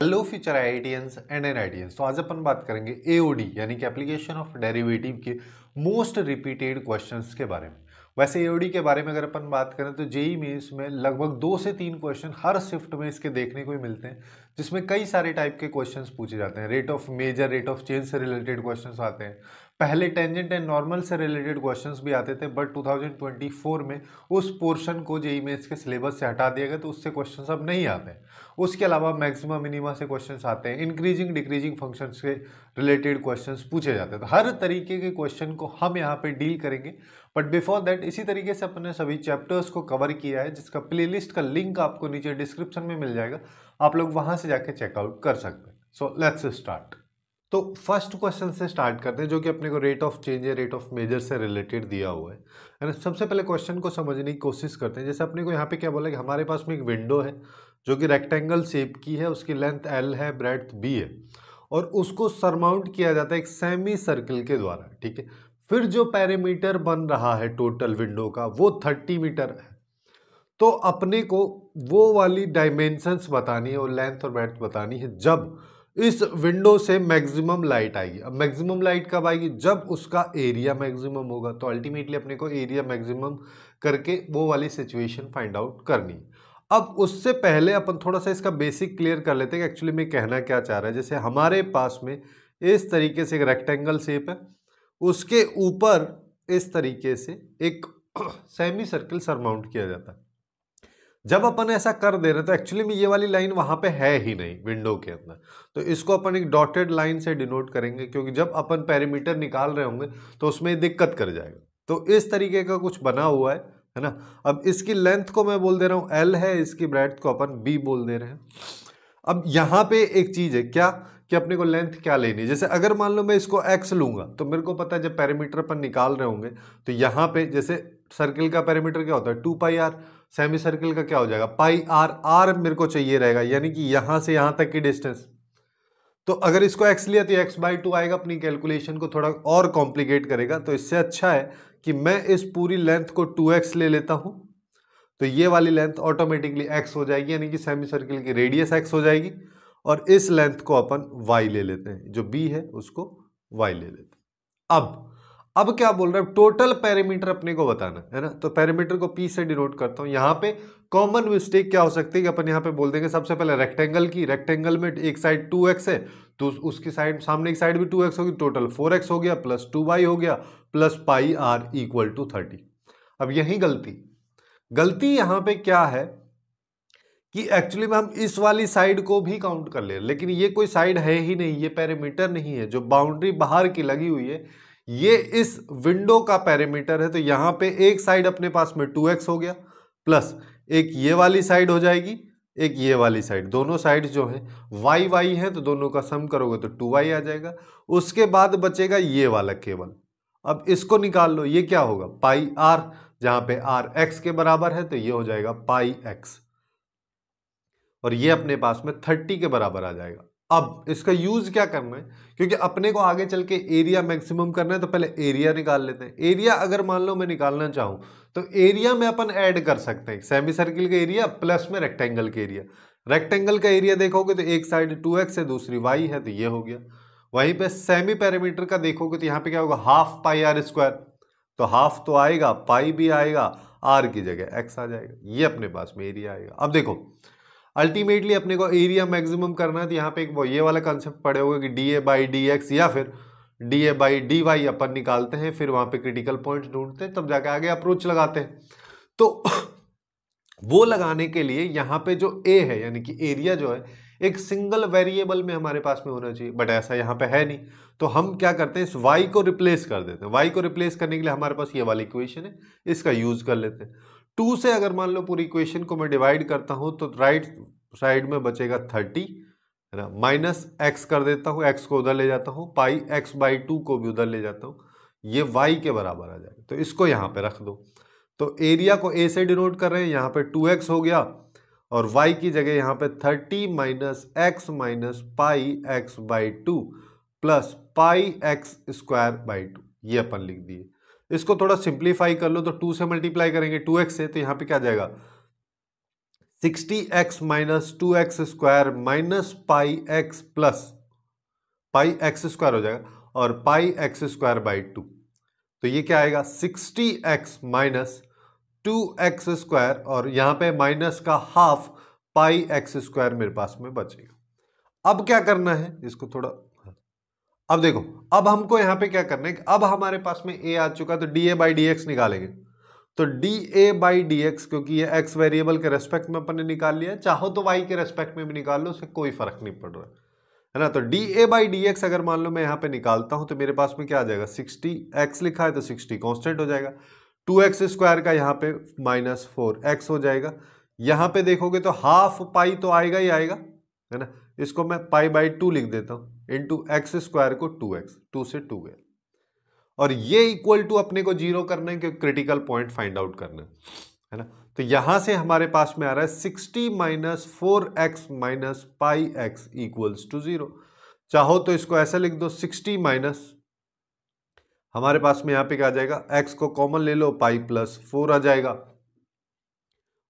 Hello future IITians and NITians. तो आज अपन बात करेंगे एओडी यानी कि एप्लीकेशन ऑफ डेरिवेटिव के मोस्ट रिपीटेड क्वेश्चंस के बारे में। वैसे एओडी के बारे में अगर अपन बात करें तो जेई मेंस में लगभग 2 से 3 क्वेश्चन हर शिफ्ट में इसके देखने को ही मिलते हैं, जिसमें कई सारे टाइप के क्वेश्चंस पूछे जाते हैं। Rate of measure, rate of change से रिलेटेड क्वेश्चंस आते हैं। पहले टेंजेंट एंड नॉर्मल से रिलेटेड क्वेश्चंस भी आते थे, बट 2024 में उस पोर्शन को जेई मेंस के सिलेबस से हटा दिया गया, तो उससे क्वेश्चंस अब नहीं आते हैं। उसके अलावा मैक्सिमम मिनिमा से क्वेश्चंस आते हैं, इंक्रीजिंग डिक्रीजिंग फंक्शंस से रिलेटेड क्वेश्चंस पूछे जाते हैं। तो हर तरीके के क्वेश्चन को हम यहाँ पे डील करेंगे, बट बिफोर दैट इसी तरीके से अपने सभी चैप्टर्स को कवर किया है, जिसका प्लेलिस्ट का लिंक आपको नीचे डिस्क्रिप्शन में मिल जाएगा। आप लोग वहां से जाके चेकआउट कर सकते हैं। So let's start. तो फर्स्ट क्वेश्चन से स्टार्ट करते हैं, जो कि अपने को रेट ऑफ चेंज या रेट ऑफ मेजर से रिलेटेड दिया हुआ है ना। सबसे पहले क्वेश्चन को समझने की कोशिश करते हैं। जैसे अपने को यहाँ पे क्या बोला कि हमारे पास में एक विंडो है जो कि रेक्टेंगल शेप की है, उसकी लेंथ एल है, ब्रेड्थ बी है, और उसको सरमाउंट किया जाता है एक सेमी सर्कल के द्वारा। ठीक है, फिर जो पेरीमीटर बन रहा है टोटल विंडो का वो 30 मीटर है। तो अपने को वो वाली डायमेंशंस बतानी है और लेंथ और ब्रेड्थ बतानी है जब इस विंडो से मैक्सिमम लाइट आएगी। अब मैक्सिमम लाइट कब आएगी? जब उसका एरिया मैक्सिमम होगा। तो अल्टीमेटली अपने को एरिया मैक्सिमम करके वो वाली सिचुएशन फाइंड आउट करनी है। अब उससे पहले अपन थोड़ा सा इसका बेसिक क्लियर कर लेते हैं कि एक्चुअली में कहना क्या चाह रहा है। जैसे हमारे पास में इस तरीके से एक रेक्टेंगल शेप है, उसके ऊपर इस तरीके से एक सेमी सर्कल सरमाउंट किया जाता है। जब अपन ऐसा कर दे रहे हैं तो एक्चुअली में ये वाली लाइन वहां पे है ही नहीं विंडो के अंदर, तो इसको अपन एक डॉटेड लाइन से डिनोट करेंगे, क्योंकि जब अपन पेरीमीटर निकाल रहे होंगे तो उसमें दिक्कत कर जाएगा। तो इस तरीके का कुछ बना हुआ है ना। अब इसकी लेंथ को मैं बोल दे रहा हूँ एल है, इसकी ब्रेड्थ को अपन बी बोल दे रहे हैं। अब यहाँ पे एक चीज है क्या कि अपने को लेंथ क्या लेनी है। जैसे अगर मान लो मैं इसको x लूंगा तो मेरे को पता है जब पेरीमीटर अपन निकाल रहे होंगे तो यहाँ पे जैसे सर्किल का पेरीमीटर क्या होता है 2 पाई आर, सेमी सर्किल का क्या हो जाएगा पाई आर। आर मेरे को चाहिए रहेगा, यानी कि यहां से यहां तक की डिस्टेंस। तो अगर इसको x लिया तो x/2 आएगा। अपनी कैलकुलेशन को थोड़ा और कॉम्प्लिकेट करेगा, तो इससे अच्छा है कि मैं इस पूरी लेंथ को 2x ले लेता हूं। तो ये वाली लेंथ ऑटोमेटिकली x हो जाएगी, यानी कि सेमी सर्किल की रेडियस x हो जाएगी। और इस लेंथ को अपन y ले लेते हैं, जो b है उसको y ले लेते हैं। अब क्या बोल रहा है? टोटल पेरीमीटर अपने को बताना है ना। तो पेरीमीटर को p से डिनोट करता हूं। यहां पे कॉमन मिस्टेक क्या हो सकती है कि अपन यहां पे बोल देंगे सबसे पहले रेक्टेंगल में एक साइड 2x है तो उसकी साइड सामने की साइड भी 2x होगी, टोटल 4x हो गया प्लस 2y हो गया plus pi r equal to 30। अब यही गलती यहां पे क्या है कि एक्चुअली में हम इस वाली साइड को भी काउंट कर ले, लेकिन ये कोई साइड है ही नहीं, ये पेरीमीटर नहीं है। जो बाउंड्री बाहर की लगी हुई है ये इस विंडो का पेरीमीटर है। तो यहां पे एक साइड अपने पास में 2x हो गया प्लस एक ये वाली साइड हो जाएगी, एक ये वाली साइड। दोनों साइड जो है y है, तो दोनों का सम करोगे तो 2y आ जाएगा। उसके बाद बचेगा ये वाला केवल। अब इसको निकाल लो, ये क्या होगा पाई आर, जहां पे आर x के बराबर है, तो ये हो जाएगा पाई x, और ये अपने पास में 30 के बराबर आ जाएगा। अब इसका यूज क्या करना है, क्योंकि अपने को आगे चल के एरिया मैक्सिमम करना है, तो पहले एरिया निकाल लेते हैं। एरिया अगर मान लो मैं निकालना चाहूं तो एरिया में अपन ऐड कर सकते हैं सेमी सर्किल का एरिया प्लस में रेक्टेंगल का एरिया। रेक्टेंगल का एरिया देखोगे तो एक साइड 2x है, दूसरी y है, तो ये हो गया। वहीं पे सेमी पेरीमीटर का देखोगे तो यहाँ पे क्या होगा हाफ पाई आर स्क्वायर, तो हाफ तो आएगा, पाई भी आएगा, आर की जगह x आ जाएगा। ये अपने पास में एरिया आएगा। अब देखो अल्टीमेटली अपने को एरिया मैक्सिमम करना है, तो यहाँ पे एक ये वाला कंसेप्ट पड़े होगा कि dA/dx या फिर dA/dy अपन निकालते हैं, फिर वहां पे क्रिटिकल पॉइंट्स ढूंढते हैं, तब जाके आगे अप्रोच लगाते हैं। तो वो लगाने के लिए यहाँ पे जो a है यानी कि एरिया जो है एक सिंगल वेरिएबल में हमारे पास में होना चाहिए, बट ऐसा यहाँ पे है नहीं। तो हम क्या करते हैं, इस y को रिप्लेस कर देते हैं। y को रिप्लेस करने के लिए हमारे पास ये वाली इक्वेशन है, इसका यूज कर लेते हैं। 2 से अगर मान लो पूरी इक्वेशन को मैं डिवाइड करता हूं तो राइट साइड में बचेगा 30 है ना, माइनस x कर देता हूं, x को उधर ले जाता हूं, पाई x/2 को भी उधर ले जाता हूं, ये y के बराबर आ जाएगा। तो इसको यहां पे रख दो। तो एरिया को a से डिनोट कर रहे हैं, यहाँ पे 2x हो गया और y की जगह यहाँ पे 30 minus x minus pi x/2 plus pi x²/2, ये अपन लिख दिए। इसको थोड़ा सिंप्लीफाई कर लो तो 2 से मल्टीप्लाई करेंगे 2x से, तो यहाँ पे क्या जाएगा 60x minus 2x² minus pi x plus pi x square हो जाएगा और पाई x² बाई 2। तो ये क्या आएगा 60x माइनस 2x² और यहां पे माइनस का हाफ पाई x² मेरे पास में बचेगा। अब क्या करना है इसको थोड़ा, अब देखो, अब हमको यहां पे क्या करना है, अब हमारे पास में a आ चुका तो dA बाई डी एक्स निकालेंगे। तो dA बाई डी एक्स, क्योंकि ये x वेरिएबल के रेस्पेक्ट में अपन ने निकाल लिया है, चाहो तो y के रेस्पेक्ट में भी निकाल लो, उससे कोई फर्क नहीं पड़ रहा है ना। तो dA बाई डी एक्स अगर मान लो मैं यहाँ पे निकालता हूं तो मेरे पास में क्या आ जाएगा, 60x लिखा है तो 60 कांस्टेंट हो जाएगा, 2x² का यहाँ पे माइनस 4x हो जाएगा। यहाँ पे देखोगे तो हाफ पाई तो आएगा ही आएगा, है ना। इसको मैं पाई बाई 2 लिख देता हूं, इंटू x² को 2x, 2 से 2 गया, और ये इक्वल टू अपने को जीरो करना है क्योंकि क्रिटिकल पॉइंट फाइंड आउट करना है ना। तो यहां से हमारे पास में आ रहा है 60 minus 4x minus pi x equals to 0। चाहो तो इसको ऐसा लिख दो, 60 माइनस, हमारे पास में यहां पे क्या आ जाएगा, x को कॉमन ले लो, पाई प्लस 4 आ जाएगा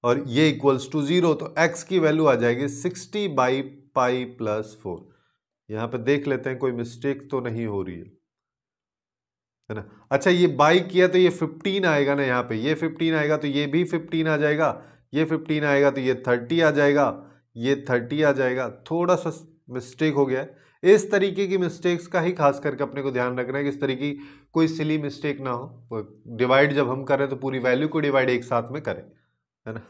और ये इक्वल्स टू 0। तो x की वैल्यू आ जाएगी 60 बाई पाई प्लस 4। यहां पे देख लेते हैं कोई मिस्टेक तो नहीं हो रही है ना। अच्छा, ये बाई किया तो ये 15 आएगा ना, यहाँ पे ये 15 आएगा तो ये भी 15 आ जाएगा, ये 15 आएगा तो ये 30 आ जाएगा, ये 30 आ जाएगा। थोड़ा सा मिस्टेक हो गया है, इस तरीके की मिस्टेक्स का ही खास करके अपने को ध्यान रखना है कि इस तरीके की कोई सिली मिस्टेक ना हो। डिवाइड जब हम करें तो पूरी वैल्यू को डिवाइड एक साथ में करें, है ना।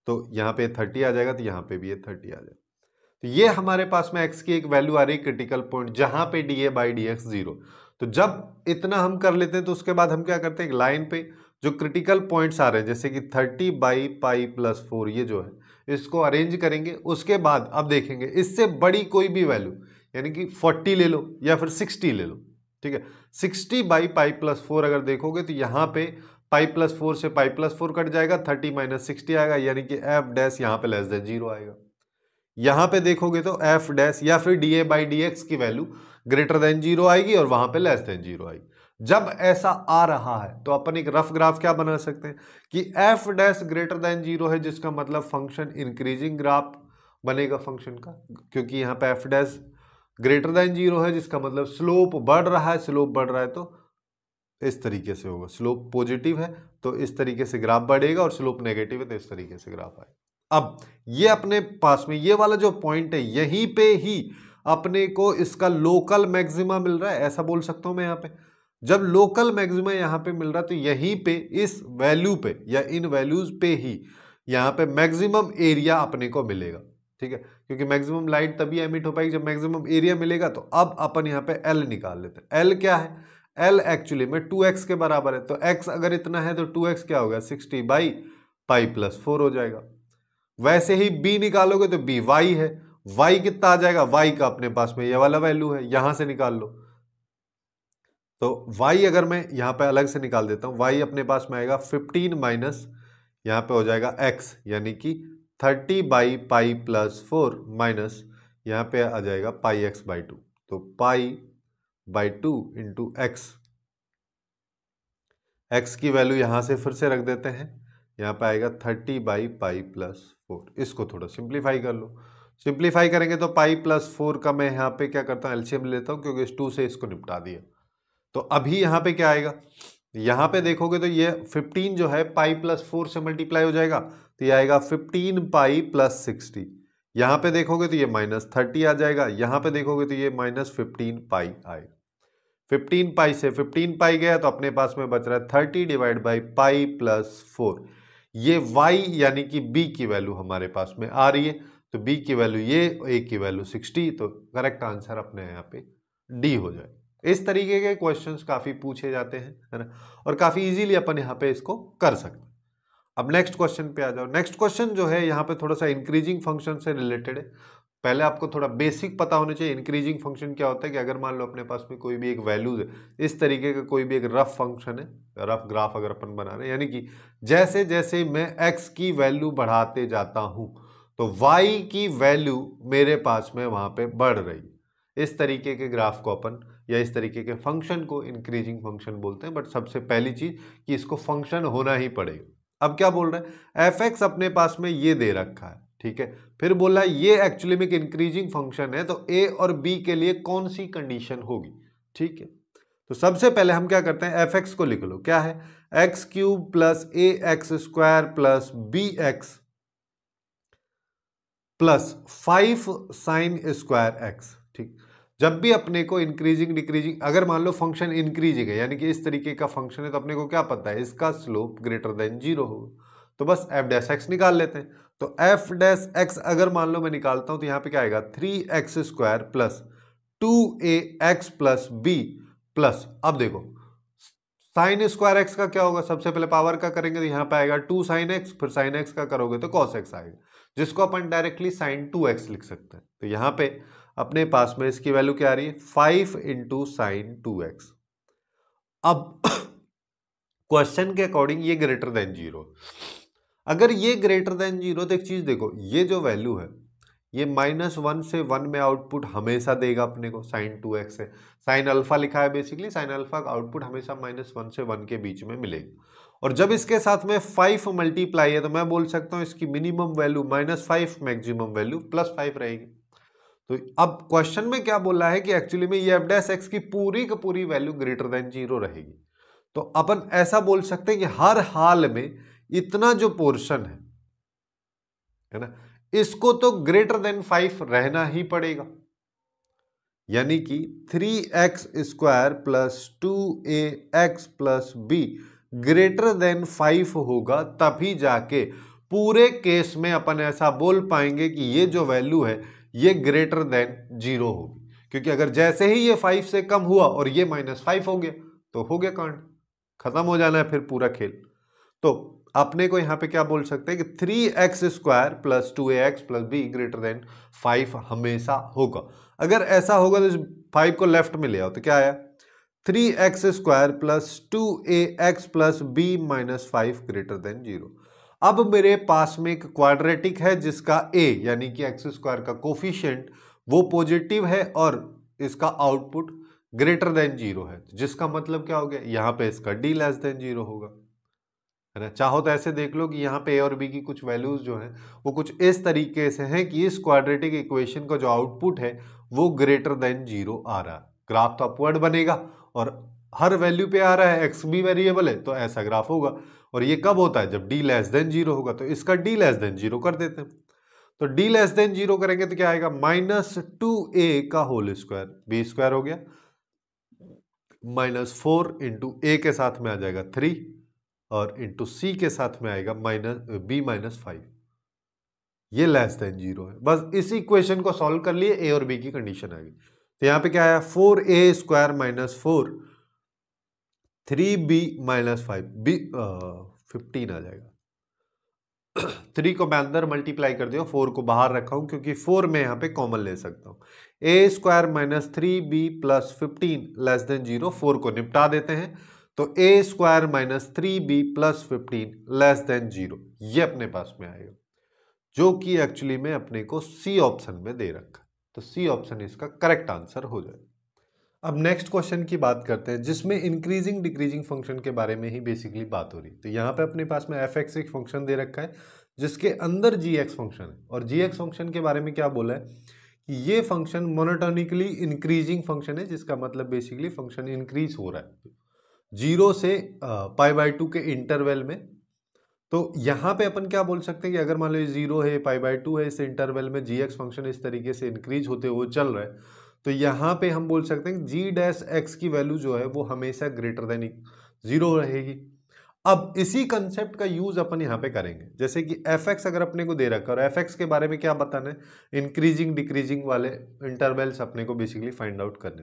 तो यहाँ पे 30 आ जाएगा तो यहाँ पे भी ये 30 आ जाएगा। तो ये हमारे पास में x की एक वैल्यू आ रही है क्रिटिकल पॉइंट, जहां पे dA बाई डी एक्स 0। तो जब इतना हम कर लेते हैं तो उसके बाद हम क्या करते हैं, एक लाइन पे जो क्रिटिकल पॉइंट्स आ रहे हैं जैसे कि 30 बाई पाई प्लस 4, ये जो है इसको अरेंज करेंगे। उसके बाद अब देखेंगे इससे बड़ी कोई भी वैल्यू, यानी कि 40 ले लो या फिर 60 ले लो, ठीक है। 60 बाई पाई प्लस 4 अगर देखोगे तो यहाँ पे पाई प्लस 4 से पाई प्लस 4 कट जाएगा, 30 माइनस 60 आएगा, यानी कि एफ डैश यहाँ पे लेस देन 0 आएगा। यहां पे देखोगे तो एफ डैश या फिर dA बाई डी एक्स की वैल्यू ग्रेटर देन 0 आएगी और वहां पे लेस देन 0 आएगी। जब ऐसा आ रहा है तो अपन एक रफ ग्राफ क्या बना सकते हैं कि एफ डैश ग्रेटर देन 0 है, जिसका मतलब फंक्शन इंक्रीजिंग ग्राफ बनेगा फंक्शन का, क्योंकि यहाँ पे एफ डैश ग्रेटर देन 0 है, जिसका मतलब स्लोप बढ़ रहा है। स्लोप बढ़ रहा है तो इस तरीके से होगा, स्लोप पॉजिटिव है तो इस तरीके से ग्राफ बढ़ेगा, और स्लोप नेगेटिव है तो इस तरीके से ग्राफ आएगा। अब ये अपने पास में ये वाला जो पॉइंट है, यहीं पे ही अपने को इसका लोकल मैक्सिमा मिल रहा है, ऐसा बोल सकता हूं मैं। यहाँ पे जब लोकल मैक्सिमा यहाँ पे मिल रहा है तो यहीं पे इस वैल्यू पे या इन वैल्यूज पे ही यहाँ पे मैक्सिमम एरिया अपने को मिलेगा, ठीक है। क्योंकि मैक्सिमम लाइट तभी एमिट हो पाएगी जब मैक्सिमम एरिया मिलेगा। तो अब अपन यहाँ पे एल निकाल लेते हैं। एल क्या है, एल एक्चुअली में 2x के बराबर है, तो x अगर इतना है तो 2x क्या होगा, 60 बाई पाई प्लस 4 हो जाएगा। वैसे ही b निकालोगे तो b y है, y कितना आ जाएगा, y का अपने पास में ये वाला वैल्यू है, यहां से निकाल लो। तो y अगर मैं यहां पे अलग से निकाल देता हूं, y अपने पास में आएगा 15 माइनस यहां पे हो जाएगा x, यानी कि 30 बाई पाई प्लस 4 माइनस यहां पे आ जाएगा पाई एक्स बाई 2। तो पाई बाई 2 इंटू एक्स की वैल्यू यहां से फिर से रख देते हैं, यहाँ पे आएगा 30 बाई पाई प्लस 4। इसको थोड़ा सिंप्लीफाई कर लो। सिंप्लीफाई करेंगे तो पाई प्लस 4 का मैं यहाँ पे क्या करता हूँ, एलसीएम लेता हूँ, क्योंकि इस 2 से इसको निपटा दिया। तो अभी यहाँ पे क्या आएगा, यहाँ पे देखोगे तो ये 15 जो है पाई प्लस 4 से मल्टीप्लाई हो जाएगा, तो ये आएगा 15 पाई प्लस 60। यहाँ पे देखोगे तो ये माइनस 30 आ जाएगा, यहाँ पे देखोगे तो ये माइनस 15 पाई आएगा। 15 पाई से 15 पाई गया तो अपने पास में बच रहा है 30 डिवाइड बाई पाई प्लस 4। ये y यानी कि b की वैल्यू हमारे पास में आ रही है, तो b की वैल्यू ये, a की वैल्यू 60, तो करेक्ट आंसर अपने यहाँ पे d हो जाए। इस तरीके के क्वेश्चंस काफी पूछे जाते हैं, है ना, और काफी इजीली अपन यहाँ पे इसको कर सकते हैं। अब नेक्स्ट क्वेश्चन पे आ जाओ। नेक्स्ट क्वेश्चन जो है यहाँ पे थोड़ा सा इंक्रीजिंग फंक्शन से रिलेटेड है। पहले आपको थोड़ा बेसिक पता होना चाहिए इंक्रीजिंग फंक्शन क्या होता है, कि अगर मान लो अपने पास में कोई भी एक वैल्यूज है, इस तरीके का कोई भी एक रफ फंक्शन है, रफ ग्राफ अगर अपन बना रहे हैं, यानी कि जैसे जैसे मैं x की वैल्यू बढ़ाते जाता हूं तो y की वैल्यू मेरे पास में वहां पे बढ़ रही है। इस तरीके के ग्राफ को अपन या इस तरीके के फंक्शन को इंक्रीजिंग फंक्शन बोलते हैं। बट सबसे पहली चीज कि इसको फंक्शन होना ही पड़ेगा, अब क्या बोल रहा है, एफ एक्स अपने पास में ये दे रखा है, ठीक है। फिर बोला ये एक्चुअली में एक इंक्रीजिंग फंक्शन है, तो ए और बी के लिए कौन सी कंडीशन होगी, ठीक है। तो सबसे पहले हम क्या करते हैं, एफ एक्स को लिख लो, क्या है, x cube plus a x square plus b x plus 5 sine square x, ठीक। जब भी अपने को इंक्रीजिंग डिक्रीजिंग, अगर मान लो फंक्शन इंक्रीजिंग है यानी कि इस तरीके का फंक्शन है, तो अपने को क्या पता है, इसका स्लोप ग्रेटर देन 0 होगा, तो बस एफ डैश एक्स निकाल लेते हैं। तो एफ डैश एक्स अगर मान लो मैं निकालता हूं, तो यहां पे क्या आएगा, 3x square plus 2ax plus B plus, अब देखो साइन स्क्वायर एक्स का क्या होगा, सबसे पहले पावर का करेंगे तो यहां पे आएगा 2 साइन एक्स, फिर साइन एक्स का करोगे तो कॉस एक्स आएगा, जिसको अपन डायरेक्टली साइन 2x लिख सकते हैं। तो यहां पे अपने पास में इसकी वैल्यू क्या आ रही है, 5 इंटू साइन 2x। अब क्वेश्चन के अकॉर्डिंग ये ग्रेटर देन 0, अगर ये ग्रेटर देन 0 तो एक चीज देखो, ये जो वैल्यू है ये -1 से 1 में आउटपुट हमेशा देगा अपने को, साइन 2x है, साइन अल्फा लिखा है बेसिकली, साइन अल्फा का आउटपुट हमेशा -1 से 1 के बीच में मिलेगा। और जब इसके साथ में 5 मल्टीप्लाई है, तो मैं बोल सकता हूं इसकी मिनिमम वैल्यू -5, मैक्सिमम वैल्यू +5 रहेगी। तो अब क्वेश्चन में क्या बोल रहा है कि एक्चुअली में ये एफ डैश एक्स की पूरी वैल्यू ग्रेटर देन 0 रहेगी। तो अपन ऐसा बोल सकते हैं कि हर हाल में इतना जो पोर्शन है ना, इसको तो ग्रेटर देन 5 रहना ही पड़ेगा, यानी कि 3x square plus 2ax plus be greater than 5 होगा, तभी जाके पूरे केस में अपन ऐसा बोल पाएंगे कि ये जो वैल्यू है ये ग्रेटर देन 0 होगी। क्योंकि अगर जैसे ही ये 5 से कम हुआ और ये -5 हो गया, तो हो गया कांड, खत्म हो जाना है फिर पूरा खेल। तो अपने को यहां पे क्या बोल सकते हैं कि 3x square plus 2ax plus be greater than 5 हमेशा होगा। अगर ऐसा होगा तो इस 5 को लेफ्ट में ले आओ, तो क्या आया, 3x square plus 2ax plus B minus 5 greater than 0। अब मेरे पास में एक क्वाड्रेटिक है जिसका a यानी कि एक्स स्क्वायर का कोफिशिएंट वो पॉजिटिव है और इसका आउटपुट ग्रेटर देन 0 है, जिसका मतलब क्या हो गया, यहां पे इसका d लेस देन 0 होगा, है ना। चाहो तो ऐसे देख लो कि यहाँ पे ए और बी की कुछ वैल्यूज जो हैं वो कुछ इस तरीके से हैं कि इस क्वाड्रेटिक इक्वेशन का जो आउटपुट है वो ग्रेटर देन 0 आ रहा है। ग्राफ तो अपवर्ड बनेगा और हर वैल्यू पे आ रहा है, एक्स भी वेरिएबल है तो ऐसा ग्राफ होगा। और ये कब होता है, जब डी लेस देन 0 होगा, तो इसका डी लेस देन 0 कर देते हैं। तो डी लेस देन 0 करेंगे तो क्या आएगा, -2a का होल स्क्वायर, बी स्क्वायर हो गया, -4 इंटू ए के साथ में आ जाएगा 3 और इंटू सी के साथ में आएगा b-5, ये लेस देन 0 है। बस इस इक्वेशन को सॉल्व कर लिए, ए और बी की कंडीशन आ गई। तो यहां पे क्या आया, 4a स्क्वायर -4 3b-5 15 आ जाएगा। 3 को मैं अंदर मल्टीप्लाई कर दिया, 4 को बाहर रखा हूं क्योंकि 4 में यहां पे कॉमन ले सकता हूं। a square -3b plus 15 less than 0, 4 को निपटा देते हैं, तो a square -3b plus 15 less than 0 ये अपने पास में आएगा, जो कि एक्चुअली में अपने को सी ऑप्शन में दे रखा है। तो सी ऑप्शन इसका करेक्ट आंसर हो जाए। अब नेक्स्ट क्वेश्चन की बात करते हैं, जिसमें इंक्रीजिंग डिक्रीजिंग फंक्शन के बारे में ही बेसिकली बात हो रही है। तो यहाँ पे अपने पास में एफ एक्स एक फंक्शन दे रखा है जिसके अंदर जी एक्स फंक्शन है, और जी एक्स फंक्शन के बारे में क्या बोला है कि ये फंक्शन मोनोटोनिकली इंक्रीजिंग फंक्शन है, जिसका मतलब बेसिकली फंक्शन इंक्रीज हो रहा है 0 से π/2 के इंटरवल में। तो यहाँ पे अपन क्या बोल सकते हैं कि अगर मान लो 0 है, π/2 है, इस इंटरवल में जी एक्स फंक्शन इस तरीके से इंक्रीज होते हुए चल रहा है, तो यहाँ पे हम बोल सकते हैं जी डैश एक्स की वैल्यू जो है वो हमेशा ग्रेटर देन 0 रहेगी। अब इसी कंसेप्ट का यूज अपन यहाँ पे करेंगे, जैसे कि एफ एक्स अगर अपने को दे रखा है और एफ एक्स के बारे में क्या बताना है, इंक्रीजिंग डिक्रीजिंग वाले इंटरवल्स अपने को बेसिकली फाइंड आउट करने।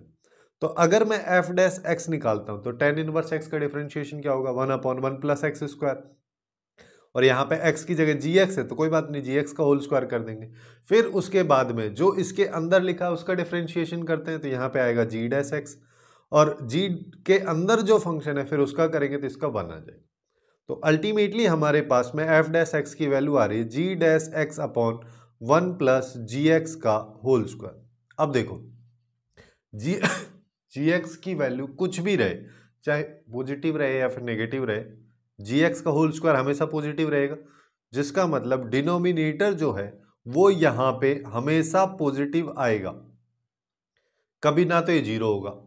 तो अगर मैं एफ डैश एक्स निकालता हूं तो tan इनवर्स एक्स का डिफरेंशिएशन क्या होगा, 1/1 प्लस एक्स स्क्वायर, और यहाँ पे x की जगह जी एक्स है तो कोई बात नहीं, जी एक्स का होल स्क्वायर कर देंगे। फिर उसके बाद में जो इसके अंदर लिखा है उसका डिफरेंशिएशन करते हैं, तो यहाँ पे आएगा जी डैश एक्स, और जी के अंदर जो फंक्शन है फिर उसका करेंगे तो इसका 1 आ जाएगा। तो अल्टीमेटली हमारे पास में एफ डैश एक्स की वैल्यू आ रही है जी डैश एक्स अपॉन 1 प्लस जी एक्स का होल स्क्वायर। अब देखो जी एक्स की वैल्यू कुछ भी रहे, चाहे पॉजिटिव रहे या फिर नेगेटिव रहे, जी एक्स का होल स्क्वायर हमेशा पॉजिटिव रहेगा, जिसका मतलब डिनोमिनेटर जो है वो यहां पे हमेशा पॉजिटिव आएगा, कभी ना तो ये जीरो होगा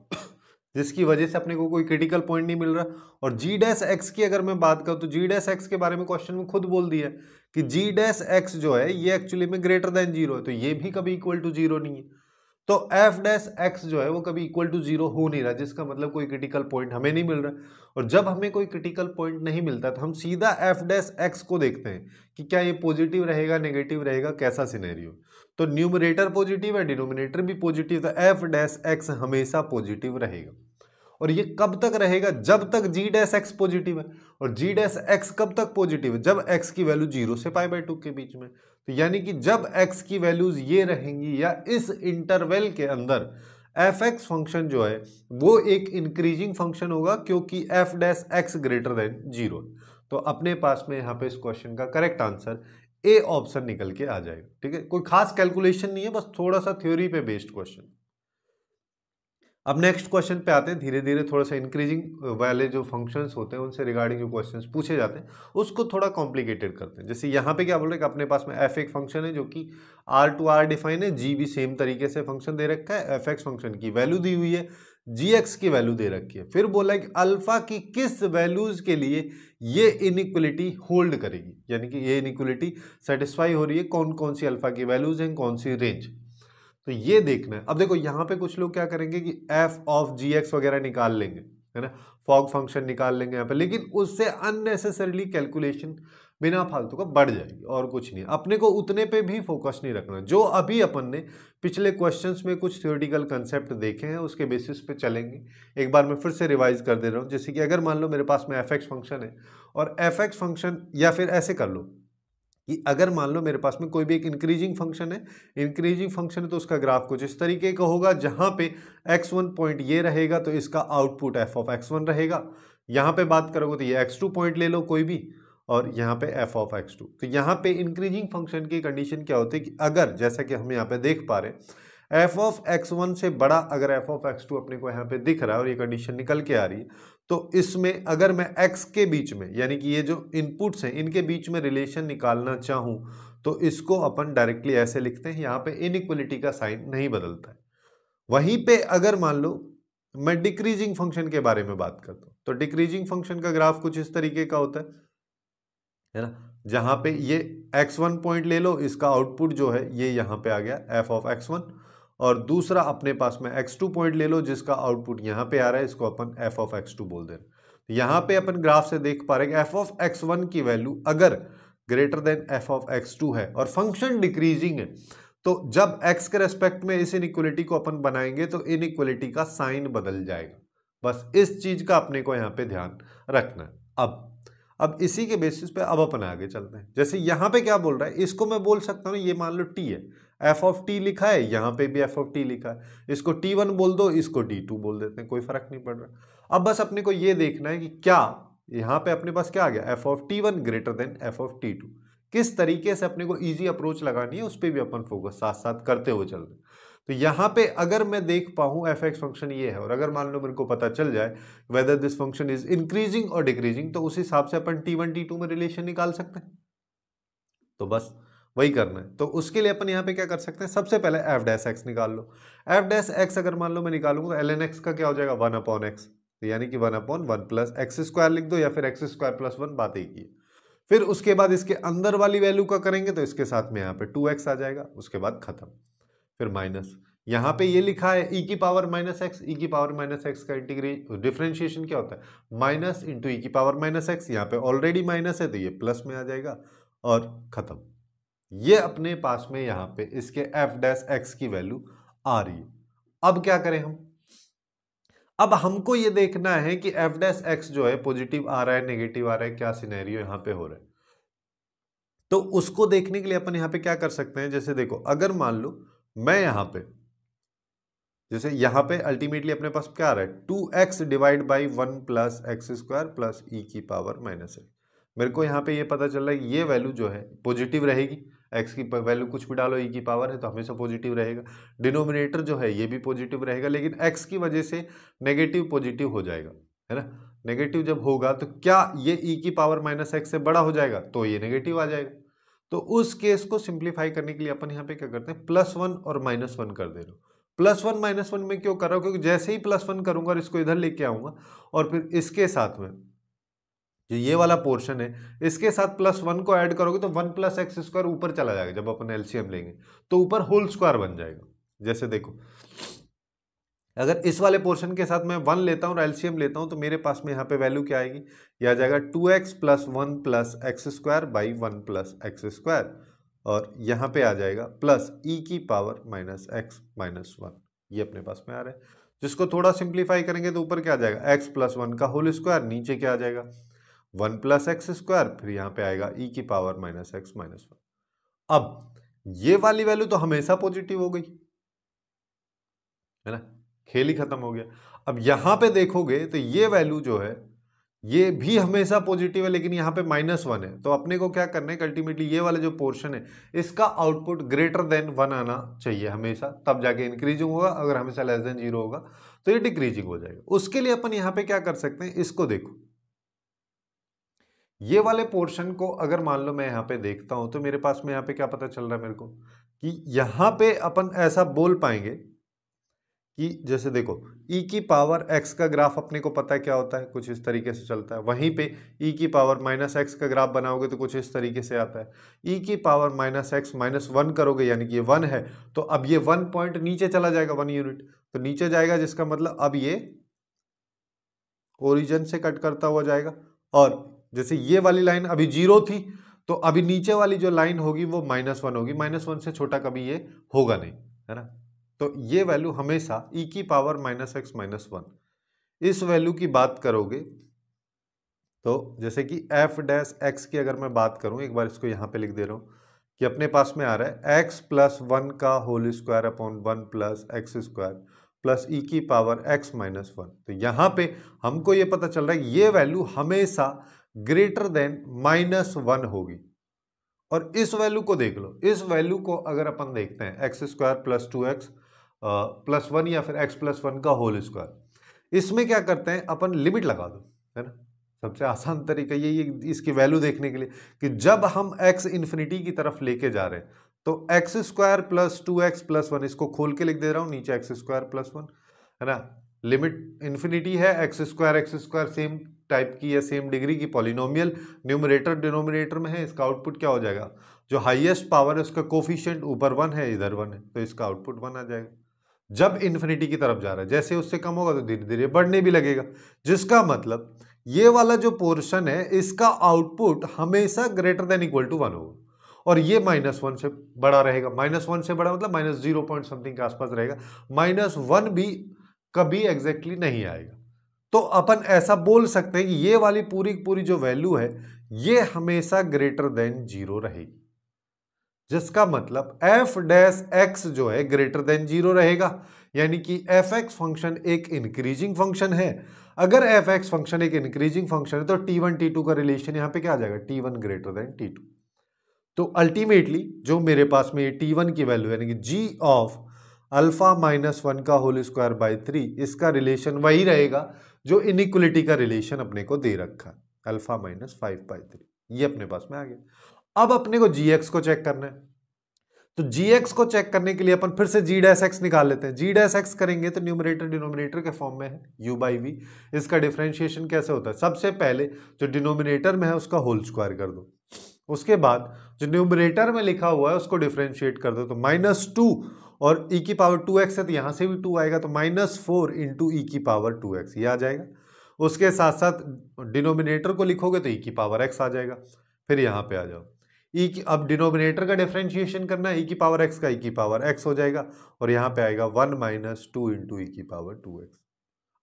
जिसकी वजह से अपने को कोई क्रिटिकल पॉइंट नहीं मिल रहा। और जी डैश एक्स की अगर मैं बात करूं तो जी डैश एक्स के बारे में क्वेश्चन में खुद बोल दिया है कि जी डैश एक्स जो है ये एक्चुअली में ग्रेटर देन जीरो है, तो ये भी कभी इक्वल टू जीरो नहीं है। तो एफ डैश एक्स जो है वो कभी इक्वल टू जीरो हो नहीं रहा, जिसका मतलब कोई क्रिटिकल पॉइंट हमें नहीं मिल रहा। और जब हमें कोई क्रिटिकल पॉइंट नहीं मिलता तो हम सीधा एफ डैश एक्स को देखते हैं कि क्या ये पॉजिटिव रहेगा, नेगेटिव रहेगा, कैसा सिनेरियो। तो न्यूमरेटर पॉजिटिव है, डिनोमिनेटर भी पॉजिटिव, तो एफ डैश एक्स हमेशा पॉजिटिव रहेगा। और ये कब तक रहेगा? जब तक जी डैश एक्स पॉजिटिव है। और जी डैश एक्स कब तक पॉजिटिव है? जब एक्स की वैल्यू 0 से π/2 के बीच में। तो यानी कि जब एक्स की वैल्यूज ये रहेंगी या इस इंटरवल के अंदर एफ एक्स फंक्शन जो है वो एक इंक्रीजिंग फंक्शन होगा, क्योंकि F dash x greater than 0। तो अपने पास में यहाँ पे इस क्वेश्चन का करेक्ट आंसर ए ऑप्शन निकल के आ जाएगा। ठीक है, कोई खास कैलकुलेशन नहीं है, बस थोड़ा सा थ्योरी पे बेस्ड क्वेश्चन। अब नेक्स्ट क्वेश्चन पे आते हैं, धीरे धीरे थोड़ा सा इंक्रीजिंग वाले जो फंक्शंस होते हैं उनसे रिगार्डिंग जो क्वेश्चंस पूछे जाते हैं उसको थोड़ा कॉम्प्लिकेटेड करते हैं। जैसे यहाँ पे क्या बोल रहे हैं कि अपने पास में एफ एक फंक्शन है जो कि आर टू आर डिफाइन है, जी भी सेम तरीके से फंक्शन दे रखा है, एफ एक्स फंक्शन की वैल्यू दी हुई है, जी एक्स की वैल्यू दे रखी है। फिर बोला है कि अल्फा की किस वैल्यूज के लिए ये इनइक्वलिटी होल्ड करेगी, यानी कि ये इनइक्वलिटी सेटिस्फाई हो रही है, कौन कौन सी अल्फा की वैल्यूज हैं, कौन सी रेंज। तो ये देखना है। अब देखो यहाँ पे कुछ लोग क्या करेंगे कि एफ ऑफ जी एक्स वगैरह निकाल लेंगे, है ना, फॉग फंक्शन निकाल लेंगे यहाँ पे, लेकिन उससे अननेसेसरली कैलकुलेशन बिना फालतू का बढ़ जाएगी और कुछ नहीं। अपने को उतने पे भी फोकस नहीं रखना। जो अभी अपन ने पिछले क्वेश्चंस में कुछ थ्योरेटिकल कंसेप्ट देखे हैं उसके बेसिस पे चलेंगे। एक बार मैं फिर से रिवाइज कर दे रहा हूँ। जैसे कि अगर मान लो मेरे पास में एफ एक्स फंक्शन है और एफ एक्स फंक्शन, या फिर ऐसे कर लो कि अगर मान लो मेरे पास में कोई भी एक इंक्रीजिंग फंक्शन है, इंक्रीजिंग फंक्शन है तो उसका ग्राफ कुछ इस तरीके का होगा, जहां पे x1 पॉइंट ये रहेगा तो इसका आउटपुट f ऑफ x1 रहेगा। यहाँ पे बात करोगे तो ये x2 पॉइंट ले लो कोई भी, और यहाँ पे f ऑफ x2। तो यहाँ पे इंक्रीजिंग फंक्शन की कंडीशन क्या होती है कि अगर, जैसा कि हम यहाँ पे देख पा रहे हैं, f ऑफ x1 से बड़ा अगर f ऑफ x2 अपने को यहाँ पे दिख रहा है और ये कंडीशन निकल के आ रही है, तो इसमें अगर मैं x के बीच में, यानी कि ये जो इनपुट्स हैं इनके बीच में रिलेशन निकालना चाहूं तो इसको अपन डायरेक्टली ऐसे लिखते हैं, यहाँ पे इनइक्वलिटी का साइन नहीं बदलता है। वहीं पे अगर मान लो मैं डिक्रीजिंग फंक्शन के बारे में बात करता हूं तो डिक्रीजिंग फंक्शन का ग्राफ कुछ इस तरीके का होता है ना, जहां पे ये x1 पॉइंट ले लो, इसका आउटपुट जो है ये यहाँ पे आ गया f ऑफ x1, और दूसरा अपने पास में x2 पॉइंट ले लो जिसका आउटपुट यहाँ पे आ रहा है, इसको अपन f ऑफ x2 बोल दे रहे हैं। यहाँ पे अपन ग्राफ से देख पा रहे हैं कि f ऑफ x1 की वैल्यू अगर greater than f of x2 है और फंक्शन डिक्रीजिंग है, तो जब x के रेस्पेक्ट में इस इनइक्वलिटी को अपन बनाएंगे तो इनइक्वलिटी का साइन बदल जाएगा। बस इस चीज का अपने को यहाँ पे ध्यान रखना है। अब इसी के बेसिस पे अब अपन आगे चलते हैं। जैसे यहाँ पे क्या बोल रहा है, इसको मैं बोल सकता हूँ, ये मान लो t है, f ऑफ t लिखा है, यहाँ पे भी f ऑफ t लिखा है, इसको t1 बोल दो, इसको t2 बोल देते हैं, कोई फर्क नहीं पड़ रहा। अब बस अपने को ये देखना है कि क्या यहाँ पे अपने पास क्या आ गया, f of t1 greater than f of t2। किस तरीके से अपने को ईजी अप्रोच लगानी है उस पर भी अपन फोकस साथ साथ करते हुए चल रहे हैं। तो यहाँ पे अगर मैं देख पाऊँ एफ एक्स फंक्शन ये है, और अगर मान लो मेरे को पता चल जाए whether this function is increasing और डिक्रीजिंग, तो उस हिसाब से अपन t1 t2 में रिलेशन निकाल सकते हैं। तो बस वही करना है। तो उसके लिए अपन यहाँ पे क्या कर सकते हैं, सबसे पहले एफ डैश एक्स निकाल लो। एफ डैश एक्स अगर मान लो मैं निकालूंगा तो ln x का क्या हो जाएगा, 1/x, तो यानी कि 1/1 प्लस एक्स स्क्वायर लिख दो, या फिर एक्स स्क्वायर प्लस 1, बात एक ही है। फिर उसके बाद इसके अंदर वाली वैल्यू का करेंगे तो इसके साथ में यहाँ पे 2x आ जाएगा, उसके बाद खत्म। फिर माइनस, यहाँ पे ये लिखा है e की पावर माइनस एक्स, ई की पावर माइनस एक्स का डिफरेंशिएशन क्या होता है, माइनस इंटू ई की पावर माइनस एक्स, यहाँ पे ऑलरेडी माइनस है तो ये प्लस में आ जाएगा और खत्म। ये अपने पास में यहाँ पे इसके एफ डैश एक्स की वैल्यू आ रही है। अब क्या करें हम, अब हमको ये देखना है कि एफ डैश एक्स जो है पॉजिटिव आ रहा है, नेगेटिव आ रहा है, क्या सिनेरियो यहाँ पे हो रहा है। तो उसको देखने के लिए अपन यहाँ पे क्या कर सकते हैं, जैसे देखो अगर मान लो मैं यहाँ पे, जैसे यहाँ पे अल्टीमेटली अपने पास क्या आ रहा है, 2x divide by 1 plus x square plus e की पावर माइनस एक्स। मेरे को यहाँ पे ये पता चल रहा है कि ये वैल्यू जो है पॉजिटिव रहेगी, x की वैल्यू कुछ भी डालो, ई की पावर है तो हमेशा पॉजिटिव रहेगा। डिनोमिनेटर जो है ये भी पॉजिटिव रहेगा, लेकिन x की वजह से नेगेटिव पॉजिटिव हो जाएगा। है ना। नेगेटिव जब होगा तो क्या ये e की पावर माइनस एक्स से बड़ा हो जाएगा, तो ये नेगेटिव आ जाएगा। तो उस केस को सिंप्लीफाई करने के लिए अपन यहाँ पे क्या करते हैं, +1 और -1 कर दे रहे हो। +1 -1 में क्यों कर रहा हूँ, क्योंकि जैसे ही +1 करूंगा और इसको इधर लेके आऊंगा और फिर इसके साथ में जो ये वाला पोर्शन है इसके साथ +1 को ऐड करोगे तो 1 + एक्स स्क्वायर ऊपर चला जाएगा। जब अपन एलसीएम लेंगे तो ऊपर होल स्क्वायर बन जाएगा। जैसे देखो, अगर इस वाले पोर्शन के साथ मैं 1 लेता हूँ और एलसीएम लेता हूँ तो मेरे पास में यहाँ पे वैल्यू क्या आएगी, ये आ जाएगा 2x + 1 + x square by 1 + x square, और यहाँ पे आ जाएगा प्लस e की पावर -x - 1। ये अपने पास में आ रहा है, जिसको थोड़ा सिंप्लीफाई करेंगे तो ऊपर क्या आ जाएगा, x + 1 का होल स्क्वायर, नीचे क्या आ जाएगा 1 + एक्स स्क्वायर, फिर यहाँ पे आएगा e की पावर -x - 1। अब ये वाली वैल्यू तो हमेशा पॉजिटिव हो गई, है ना, खेल ही खत्म हो गया। अब यहां पे देखोगे तो ये वैल्यू जो है ये भी हमेशा पॉजिटिव है, लेकिन यहाँ पे -1 है। तो अपने को क्या करना है, अल्टीमेटली ये वाला जो पोर्शन है इसका आउटपुट ग्रेटर देन 1 आना चाहिए हमेशा, तब जाके इंक्रीजिंग होगा। अगर हमेशा लेस देन 0 होगा तो ये डिक्रीजिंग हो जाएगा। उसके लिए अपन यहाँ पे क्या कर सकते हैं, इसको देखो, ये वाले पोर्शन को अगर मान लो मैं यहाँ पे देखता हूं तो मेरे पास में यहाँ पे क्या पता चल रहा है मेरे को, कि यहाँ पे अपन ऐसा बोल पाएंगे कि जैसे देखो e की पावर x का ग्राफ अपने को पता है क्या होता है, कुछ इस तरीके से चलता है। वहीं पे e की पावर -x का ग्राफ बनाओगे तो कुछ इस तरीके से आता है। e की पावर -x - 1 करोगे यानी कि ये 1 है, तो अब ये 1 पॉइंट नीचे चला जाएगा, 1 यूनिट तो नीचे जाएगा, जिसका मतलब अब ये ओरिजिन से कट करता हुआ जाएगा। और जैसे ये वाली लाइन अभी 0 थी, तो अभी नीचे वाली जो लाइन होगी वो -1 होगी। -1 से छोटा कभी ये होगा नहीं, है ना। तो ये वैल्यू हमेशा e की पावर -x - 1, इस वैल्यू की बात करोगे तो जैसे कि f' की अगर मैं बात करूं, एक बार इसको यहां पे लिख दे रहा हूं कि अपने पास में आ रहा है x + 1 का whole square upon 1 + x square plus e की पावर x - 1। तो यहां पे हमको ये पता चल रहा है ये वैल्यू हमेशा ग्रेटर देन -1 होगी। और इस वैल्यू को देख लो, इस वैल्यू को अगर अपन देखते हैं एक्स स्क्वायर प्लस 2x + 1 या फिर x + 1 का होल स्क्वायर, इसमें क्या करते हैं अपन, लिमिट लगा दो, है ना। सबसे आसान तरीका ये इसकी वैल्यू देखने के लिए कि जब हम x इन्फिनिटी की तरफ लेके जा रहे हैं तो एक्स स्क्वायर प्लस 2x + 1, इसको खोल के लिख दे रहा हूं, नीचे एक्स स्क्वायर + 1, है ना। लिमिट इन्फिनिटी है, एक्स स्क्वायर सेम टाइप की या सेम डिग्री की पॉलिनोमियल न्यूमरेटर डिनोमिनेटर में है, इसका आउटपुट क्या हो जाएगा, जो हाईएस्ट पावर है उसका कोफिशिएंट ऊपर 1 है, इधर 1 है, तो इसका आउटपुट 1 आ जाएगा। जब इन्फिनिटी की तरफ जा रहा है, जैसे उससे कम होगा तो धीरे धीरे बढ़ने भी लगेगा, जिसका मतलब ये वाला जो पोर्शन है इसका आउटपुट हमेशा ग्रेटर देन इक्वल टू 1 होगा। और ये -1 से बड़ा रहेगा, -1 से बड़ा मतलब -0 पॉइंट समथिंग के आसपास रहेगा, -1 भी कभी एग्जैक्टली नहीं आएगा। तो अपन ऐसा बोल सकते हैं कि ये वाली पूरी पूरी जो वैल्यू है ये हमेशा ग्रेटर देन 0 रहेगी, जिसका मतलब f' जो है ग्रेटर देन 0 रहेगा, यानी कि f(x) फंक्शन एक इंक्रीजिंग फंक्शन है। अगर f(x) फंक्शन एक इंक्रीजिंग फंक्शन है तो t1 t2 का रिलेशन यहां पे क्या आ जाएगा, t1 ग्रेटर देन t2। तो अल्टीमेटली जो मेरे पास में ये t1 की वैल्यू यानी कि g ऑफ अल्फा -1 का होल स्क्वायर बाई 3, इसका रिलेशन वही रहेगा जो इनइक्वलिटी का रिलेशन अपने को दे रखा है, अल्फा -5/3। ये अपने पास में आ गया। अब अपने को gx को चेक करना है, तो gx को चेक करने के लिए अपन फिर से g' निकाल लेते हैं। g' करेंगे तो न्यूमरेटर डिनोमिनेटर के फॉर्म में है u/v। इसका डिफरेंशिएशन कैसे होता है, सबसे पहले जो डिनोमिनेटर में है उसका होल स्क्वायर कर दो, उसके बाद जो न्यूमरेटर में लिखा हुआ है उसको डिफरेंशिएट कर दो, तो -2 और e की पावर 2x है तो यहां से भी 2 आएगा, तो -4 इंटू e की पावर 2x ये आ जाएगा। उसके साथ साथ डिनोमिनेटर को लिखोगे तो e की पावर x आ जाएगा। फिर यहां पे आ जाओ, अब डिनोमिनेटर का डिफरेंशिएशन करना है, e की पावर x का e की पावर x हो जाएगा, और यहां पे आएगा 1 - 2 इंटू e की पावर 2x।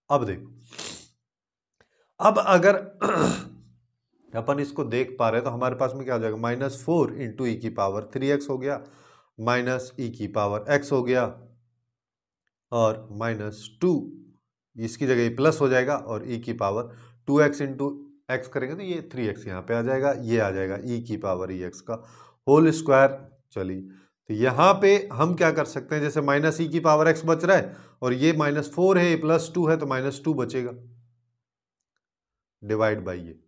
अब देखो, अब अगर अपन इसको देख पा रहे हैं तो हमारे पास में क्या हो जाएगा, -4 इंटू ई की पावर 3x हो गया, माइनस ई की पावर x हो गया, और -2 इसकी जगह प्लस हो जाएगा, और e की पावर 2x इंटू एक्स करेंगे तो ये 3x यहाँ पे आ जाएगा, ये आ जाएगा e की पावर ex का होल स्क्वायर। चलिए, तो यहाँ पे हम क्या कर सकते हैं, जैसे माइनस e की पावर x बच रहा है और ये -4 है, +2 है तो -2 बचेगा, डिवाइड बाई ये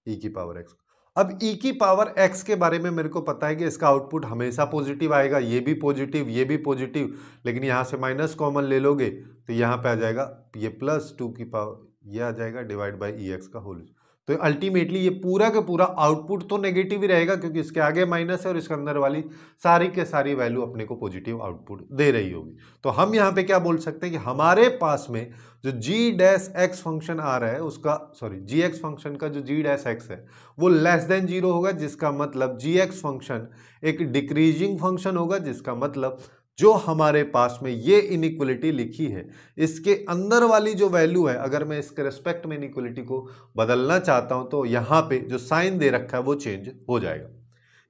e की पावर x। अब e की पावर x के बारे में मेरे को पता है कि इसका आउटपुट हमेशा पॉजिटिव आएगा, ये भी पॉजिटिव, ये भी पॉजिटिव, लेकिन यहां से माइनस कॉमन ले लोगे तो यहां पे आ जाएगा ये प्लस 2 की पावर, ये आ जाएगा डिवाइड बाई ई एक्स का होल। तो अल्टीमेटली ये पूरा का पूरा आउटपुट तो नेगेटिव ही रहेगा, क्योंकि इसके आगे माइनस है और इसके अंदर वाली सारी के सारी वैल्यू अपने को पॉजिटिव आउटपुट दे रही होगी। तो हम यहाँ पे क्या बोल सकते हैं कि हमारे पास में जो जी डैश एक्स फंक्शन आ रहा है उसका, सॉरी जी एक्स फंक्शन का जो जी डैश एक्स है वो लेस देन 0 होगा, जिसका मतलब जी एक्स फंक्शन एक डिक्रीजिंग फंक्शन होगा, जिसका मतलब जो हमारे पास में ये इनइक्वलिटी लिखी है इसके अंदर वाली जो वैल्यू है, अगर मैं इसके रेस्पेक्ट में इनइक्वलिटी को बदलना चाहता हूं तो यहां पे जो साइन दे रखा है वो चेंज हो जाएगा,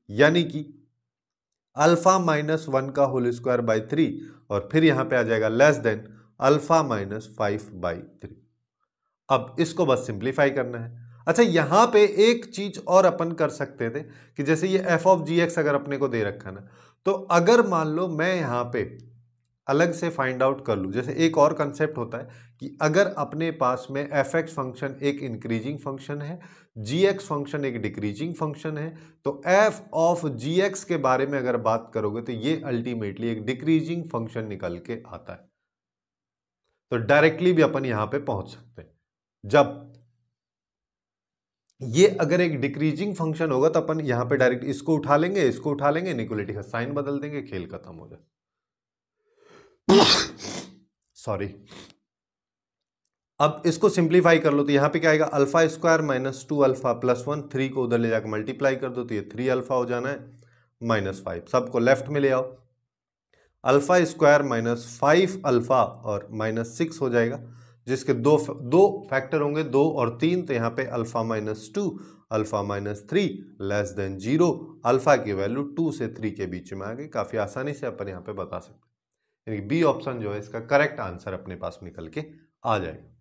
यानी कि अल्फा माइनस 1 का होल स्क्वायर बाई 3 और फिर यहां पे आ जाएगा less than alpha minus 5 by 3। अब इसको बस सिंप्लीफाई करना है। अच्छा, यहां पे एक चीज और अपन कर सकते थे कि जैसे ये एफ ऑफ जी एक्स अगर अपने को दे रखा ना, तो अगर मान लो मैं यहां पे अलग से फाइंड आउट कर लूं, जैसे एक और कंसेप्ट होता है कि अगर अपने पास में एफ एक्स फंक्शन एक इंक्रीजिंग फंक्शन है, जी एक्स फंक्शन एक डिक्रीजिंग फंक्शन है, तो एफ ऑफ जी एक्स के बारे में अगर बात करोगे तो ये अल्टीमेटली एक डिक्रीजिंग फंक्शन निकल के आता है। तो डायरेक्टली भी अपन यहां पे पहुंच सकते हैं। जब ये अगर एक डिक्रीजिंग फंक्शन होगा तो अपन यहां पे डायरेक्ट इसको उठा लेंगे, इसको उठा लेंगे, इनइक्वलिटी का साइन बदल देंगे, खेल खत्म हो जाए। सॉरी। अब इसको सिंप्लीफाई कर लो तो यहां पे क्या आएगा, alpha square minus 2 alpha plus 1, 3 को उधर ले जाकर मल्टीप्लाई कर दो तो ये 3 अल्फा हो जाना है माइनस 5, सबको लेफ्ट में ले आओ, अल्फा स्क्वायर माइनस 5 अल्फा और माइनस 6 हो जाएगा, जिसके दो फैक्टर होंगे 2 और 3, तो यहाँ पे alpha minus 2 alpha minus 3 less than 0, alpha की वैल्यू 2 से 3 के बीच में आ गई। काफी आसानी से अपन यहाँ पे बता सकते हैं, बी ऑप्शन जो है इसका करेक्ट आंसर अपने पास निकल के आ जाएगा।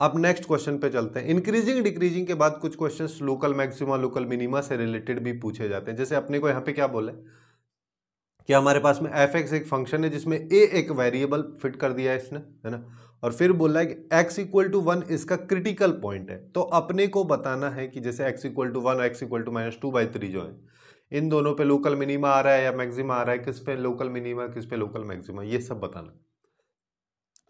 अब नेक्स्ट क्वेश्चन पे चलते हैं। इंक्रीजिंग डिक्रीजिंग के बाद कुछ questions local maxima local minima से रिलेटेड भी पूछे जाते हैं। जैसे अपने को यहाँ पे क्या बोला है कि हमारे पास में एफ एक्स एक फंक्शन है जिसमें ए एक वेरिएबल फिट कर दिया है इसने, है ना, और फिर बोला है कि एक्स इक्वल टू 1 इसका क्रिटिकल पॉइंट है। तो अपने को बताना है कि जैसे एक्स इक्वल टू 1 और एक्स इक्वल टू माइनस 2/3 जो है, इन दोनों पे लोकल मिनिमा आ रहा है या मैक्सिमा आ रहा है, किस पे लोकल मिनिमा किस पे लोकल मैक्सिमा, ये सब बताना।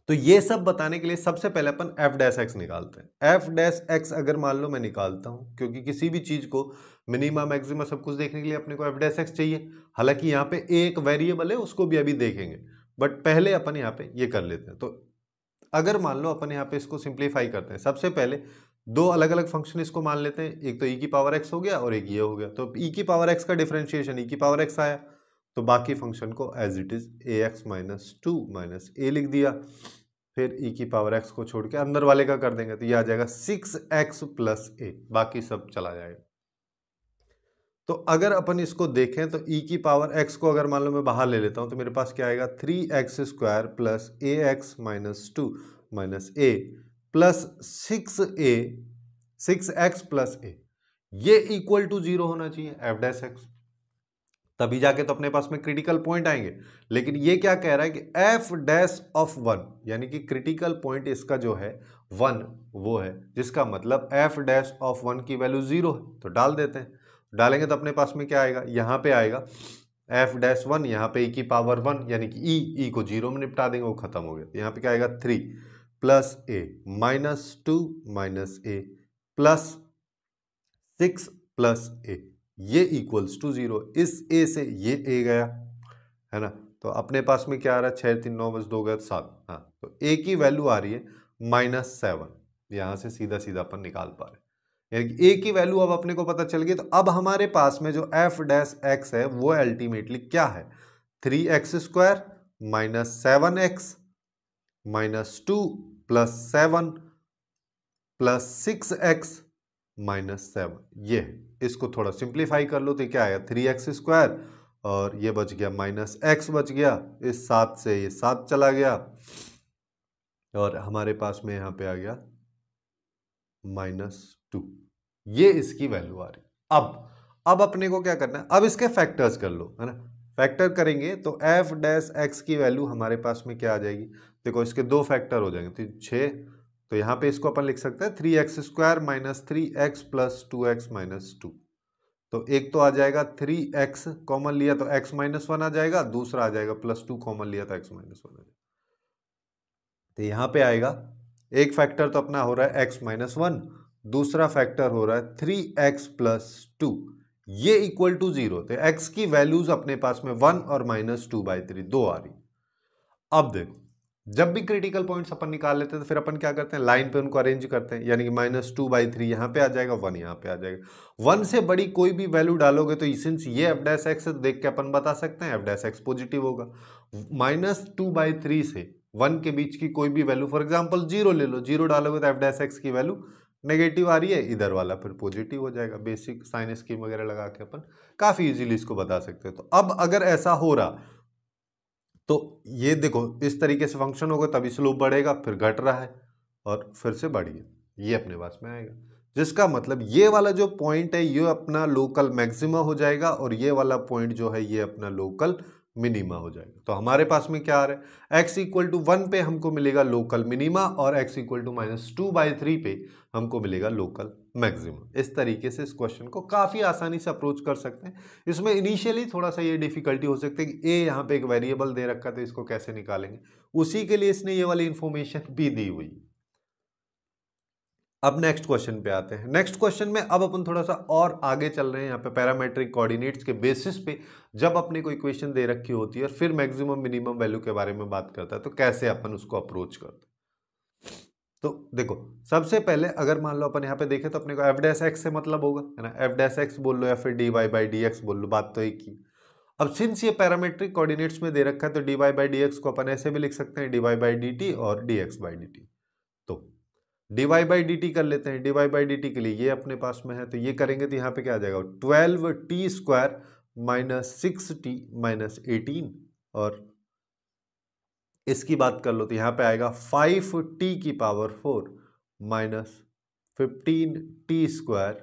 तो ये सब बताने के लिए सबसे पहले अपन एफ डैश एक्स निकालते हैं। एफ डैश एक्स अगर मान लो मैं निकालता हूं, क्योंकि किसी भी चीज को मिनिमा मैक्सिमा सब कुछ देखने के लिए अपने को एफ डैश एक्स चाहिए। हालांकि यहाँ पे एक वेरिएबल है उसको भी अभी देखेंगे, बट पहले अपन यहाँ पे ये कर लेते हैं। तो अगर मान लो अपन यहाँ पे इसको सिंप्लीफाई करते हैं, सबसे पहले दो अलग अलग फंक्शन इसको मान लेते हैं, एक तो ई की पावर एक्स हो गया और एक ये हो गया। तो ई की पावर एक्स का डिफरेंशिएशन ई की पावर एक्स आया, तो बाकी फंक्शन को as it is a x minus 2 minus a लिख दिया। फिर ई की पावर एक्स को छोड़ के अंदर वाले का कर देंगे तो ये आ जाएगा 6x प्लस ए, बाकी सब चला जाएगा। तो अगर अपन इसको देखें तो ई की पावर एक्स को अगर मान लो मैं बाहर ले लेता हूं तो मेरे पास क्या आएगा 3x square plus a x minus 2 minus A plus 6x plus ए, ये इक्वल टू 0 होना चाहिए एफ डैश एक्स, तभी जाके तो अपने पास में क्रिटिकल पॉइंट आएंगे। लेकिन ये क्या कह रहा है कि एफ डैश ऑफ 1, यानी कि क्रिटिकल पॉइंट इसका जो है 1 वो है, जिसका मतलब एफ डैश ऑफ 1 की वैल्यू 0 है। तो डाल देते हैं, डालेंगे तो अपने पास में क्या आएगा, यहाँ पे आएगा एफ डैश 1, यहाँ पे ई की पावर 1 यानी कि ई को 0 में निपटा देंगे, वो खत्म हो गया। तो यहाँ पे क्या आएगा 3 प्लस ए माइनस 2 माइनस ए प्लस 6 प्लस ए, ये इक्वल्स टू 0। इस ए से ये ए गया, है ना, तो अपने पास में क्या आ रहा है 6 3 9 बस 2 गया 7। हाँ, तो ए की वैल्यू आ रही है -7, यहां से सीधा सीधा अपन निकाल पा रहे हैं, यानी कि ए की वैल्यू अब अपने को पता चल गई। तो अब हमारे पास में जो एफ डैश एक्स है वो अल्टीमेटली क्या है, 3x square minus 7x minus 2 plus 7 plus 6x minus 7, ये है। इसको थोड़ा सिंप्लीफाई कर लो तो क्या आएगा 3x स्क्वायर और ये बच गया माइनस x बच गया, इस 7 से ये 7 चला गया और हमारे पास में यहाँ पे आ गया -2, ये इसकी वैल्यू आ रही। अब अपने को क्या करना है, अब इसके फैक्टर्स कर लो, है ना, फैक्टर करेंगे तो f डैश x की वैल्यू हमारे पास में क्या आ जाएगी, देखो इसके दो फैक्टर हो जाएंगे तो 6 तो यहाँ पे इसको अपन लिख सकते हैं 3x² minus 3x plus 2x minus 2। तो एक तो आ जाएगा 3x कॉमन लिया तो x माइनस 1 आ जाएगा, दूसरा आ जाएगा प्लस 2 कॉमन लिया तो x माइनस 1 आ जाएगा। तो यहाँ पे आएगा एक फैक्टर तो अपना हो रहा है x माइनस 1, दूसरा फैक्टर हो रहा है 3x प्लस 2, ये इक्वल टू 0। तो x की वैल्यूज अपने पास में 1 और -2/3 दो आ रही। अब देखो जब भी क्रिटिकल पॉइंट्स अपन निकाल लेते हैं तो फिर अपन क्या करते हैं, लाइन पे उनको अरेंज करते हैं, यानी कि -2/3 यहाँ पे आ जाएगा, 1 यहाँ पे आ जाएगा। 1 से बड़ी कोई भी वैल्यू डालोगे तो सिंस ये f' देख के अपन बता सकते हैं f' पॉजिटिव होगा। -2/3 से 1 के बीच की कोई भी वैल्यू, फॉर एग्जाम्पल 0 ले लो, 0 डालोगे तो f' की वैल्यू नेगेटिव आ रही है, इधर वाला फिर पॉजिटिव हो जाएगा। बेसिक साइन स्कीम वगैरह लगा के अपन काफी इजीली इसको बता सकते हैं। तो अब अगर ऐसा हो रहा तो ये देखो इस तरीके से फंक्शन होगा, तभी स्लोप बढ़ेगा, फिर घट रहा है और फिर से बढ़ गया, ये अपने पास में आएगा। जिसका मतलब ये वाला जो पॉइंट है ये अपना लोकल मैक्सिमा हो जाएगा और ये वाला पॉइंट जो है ये अपना लोकल मिनिमा हो जाएगा। तो हमारे पास में क्या आ रहा है, x इक्वल टू 1 पे हमको मिलेगा लोकल मिनिमा और x इक्वल टू -2/3 पे हमको मिलेगा लोकल मैक्सिमा। इस तरीके से इस क्वेश्चन को काफी आसानी से अप्रोच कर सकते हैं। इसमें इनिशियली थोड़ा सा ये डिफिकल्टी हो सकती है कि a यहाँ पे एक वेरिएबल दे रखा है तो इसको कैसे निकालेंगे, उसी के लिए इसने ये वाली इंफॉर्मेशन भी दी हुई। अब नेक्स्ट क्वेश्चन पे आते हैं। नेक्स्ट क्वेश्चन में अब अपन थोड़ा सा और आगे चल रहे हैं। यहाँ पे पैरामेट्रिक कोऑर्डिनेट्स के बेसिस पे जब अपने को इक्वेशन दे रखी होती है और फिर मैक्सिमम मिनिमम वैल्यू के बारे में बात करता है तो कैसे अपन उसको अप्रोच करते हैं। तो देखो सबसे पहले अगर मान लो अपन यहाँ पे देखें तो अपने को f' से मतलब होगा, है ना, f' बोल लो या फिर dy/dx बोल लो, बात तो एक ही। अब सिंस ये पैरामेट्रिक कोऑर्डिनेट्स में दे रखा है तो dy/dx को अपन ऐसे भी लिख सकते हैं dy/dt और dx/dt। तो dy/dt कर लेते हैं। dy/dt के लिए ये अपने पास में है तो ये करेंगे तो यहाँ पे क्या आ जाएगा 12t² माइनस 6t माइनस 18, और इसकी बात कर लो तो यहाँ पे आएगा 5t⁴ माइनस 15t²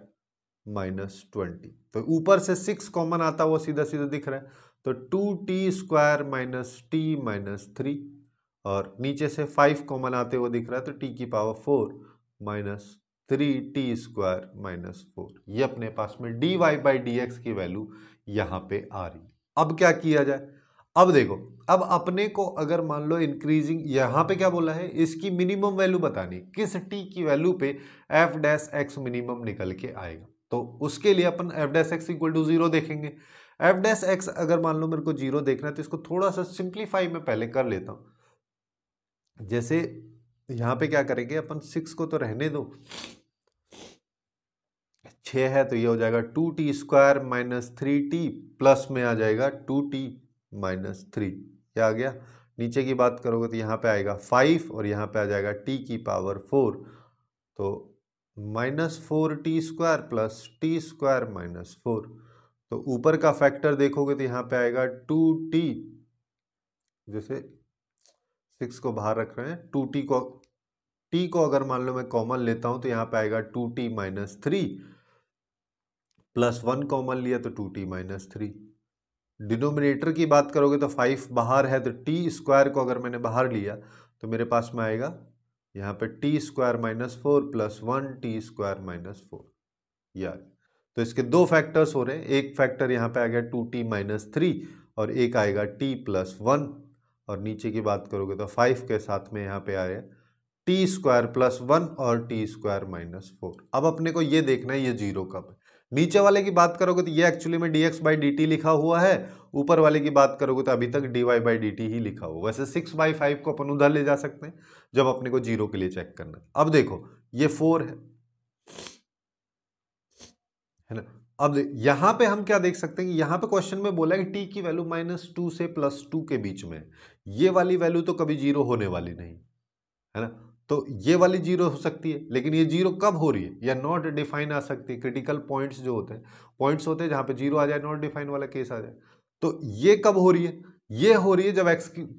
माइनस 20। तो ऊपर से 6 कॉमन आता हुआ सीधा सीधा दिख रहा है तो 2t² माइनस t माइनस 3, और नीचे से 5 कॉमन आते हुए दिख रहा है तो t⁴ माइनस 3t² माइनस 4। ये अपने पास में dy/dx की वैल्यू यहाँ पे आ रही। अब क्या किया जाए, अब देखो अब अपने को अगर मान लो इंक्रीजिंग, यहाँ पे क्या बोला है, इसकी मिनिमम वैल्यू बतानी, किस t की वैल्यू पे f' मिनिमम निकल के आएगा। तो उसके लिए अपन f' इक्वल टू 0 देखेंगे। f' अगर मान लो मेरे को 0 देखना है तो इसको थोड़ा सा सिंप्लीफाई में पहले कर लेता हूं। जैसे यहाँ पे क्या करेंगे अपन, 6 को तो रहने दो, 6 है तो ये हो जाएगा 2t² माइनस 3t प्लस में आ जाएगा 2t माइनस 3, क्या आ गया। नीचे की बात करोगे तो यहाँ पे आएगा 5 और यहाँ पे आ जाएगा t⁴, तो -4t² प्लस t² माइनस 4। तो ऊपर का फैक्टर देखोगे तो यहाँ पे आएगा 2t, जैसे 6 को बाहर रख रहे हैं, 2t को t को अगर मान लो मैं कॉमन लेता हूं तो यहाँ पे आएगा 2t माइनस 3 प्लस 1 कॉमन लिया तो 2t माइनस 3। डिनोमिनेटर की बात करोगे तो 5 बाहर है तो t² को अगर मैंने बाहर लिया तो मेरे पास में आएगा यहाँ पे t² minus 4 plus 1t² minus 4। यार तो इसके दो फैक्टर्स हो रहे हैं, एक फैक्टर यहाँ पे आ गया 2t माइनस 3 और एक आएगा t प्लस 1, और नीचे की बात करोगे तो 5 के साथ में यहाँ पे आया t² प्लस 1 और t² माइनस 4। अब अपने को ये देखना है ये 0 कब है। नीचे वाले की बात करोगे तो ये एक्चुअली में dx/dt लिखा हुआ है, ऊपर वाले की बात करोगे तो अभी तक dy/dt ही लिखा हुआ। वैसे 6/5 को अपन उधर ले जा सकते हैं जब अपने को 0 के लिए चेक करना है। अब देखो ये 4 है ना। अब यहां पे हम क्या देख सकते हैं कि यहां पे क्वेश्चन में बोला है कि t की वैल्यू -2 से +2 के बीच में, ये वाली वैल्यू तो कभी 0 होने वाली नहीं है ना। तो ये वाली 0 हो सकती है, लेकिन ये 0 कब हो रही है, या नॉट डिफाइन आ सकती है। क्रिटिकल पॉइंट्स जो होते हैं, पॉइंट्स होते हैं जहां पे 0 आ जाए, नॉट डिफाइन वाला केस आ जाए। तो ये कब हो रही है, ये हो रही है जब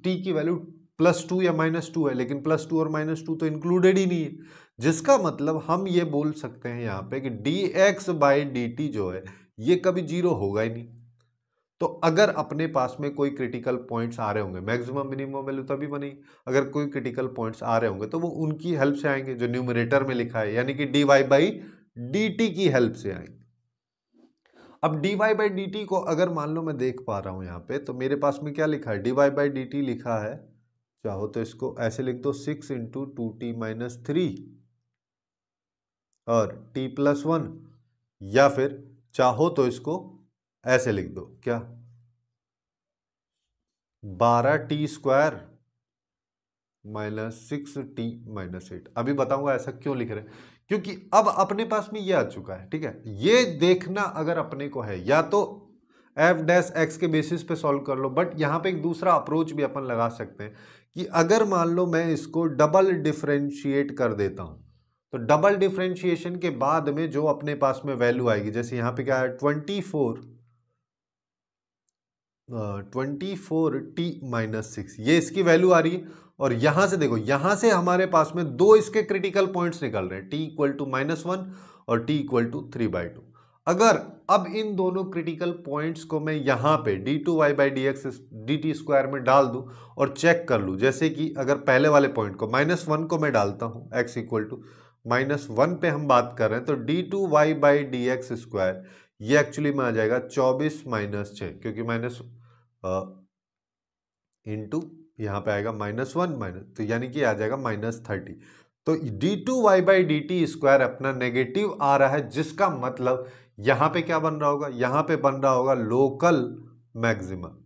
t की वैल्यू +2 या -2 है, लेकिन +2 और -2 तो इंक्लूडेड ही नहीं है। जिसका मतलब हम ये बोल सकते हैं यहाँ पे कि dx/dt जो है ये कभी 0 होगा ही नहीं। तो अगर अपने पास में कोई क्रिटिकल पॉइंट्स आ रहे होंगे, मैक्सिमम मिनिमम वैल्यू तभी बनेगी अगर कोई क्रिटिकल पॉइंट्स आ रहे होंगे, तो वो उनकी हेल्प से आएंगे जो न्यूमरेटर में लिखा है, यानी कि dy बाई dt की हेल्प से आएंगे। अब dy बाई dt को अगर मान लो मैं देख पा रहा हूं यहां पे, तो मेरे पास में क्या लिखा है, dy बाई dt लिखा है, चाहो तो इसको ऐसे लिख दो 6 इंटू 2t माइनस 3 और t प्लस 1, या फिर चाहो तो इसको ऐसे लिख दो, क्या 12t square minus 6t minus 8। अभी बताऊंगा ऐसा क्यों लिख रहे हैं, क्योंकि अब अपने पास में ये आ चुका है, ठीक है। ये देखना अगर अपने को है, या तो एफ डैश एक्स के बेसिस पे सॉल्व कर लो, बट यहां पे एक दूसरा अप्रोच भी अपन लगा सकते हैं कि अगर मान लो मैं इसको डबल डिफरेंशिएट कर देता हूं, तो डबल डिफरेंशिएशन के बाद में जो अपने पास में वैल्यू आएगी, जैसे यहां पे क्या है 24t माइनस 6, ये इसकी वैल्यू आ रही है। और यहां से देखो, यहां से हमारे पास में दो इसके क्रिटिकल पॉइंट्स निकल रहे हैं, t इक्वल टू -1 और t इक्वल टू 3/2। अगर अब इन दोनों क्रिटिकल पॉइंट्स को मैं यहां पे d2y by dx dt square में डाल दूं और चेक कर लूं, जैसे कि अगर पहले वाले पॉइंट को -1 को मैं डालता हूं, x इक्वल टू -1 पे हम बात कर रहे हैं, तो d2y बाई dx स्क्वायर ये एक्चुअली में आ जाएगा 24 माइनस 6, क्योंकि माइनस इंटू यहां पे आएगा -1 माइनस, तो यानी कि आ जाएगा -30। तो d2y बाई dt स्क्वायर अपना नेगेटिव आ रहा है, जिसका मतलब यहां पे क्या बन रहा होगा, यहां पे बन रहा होगा लोकल मैक्सिमा।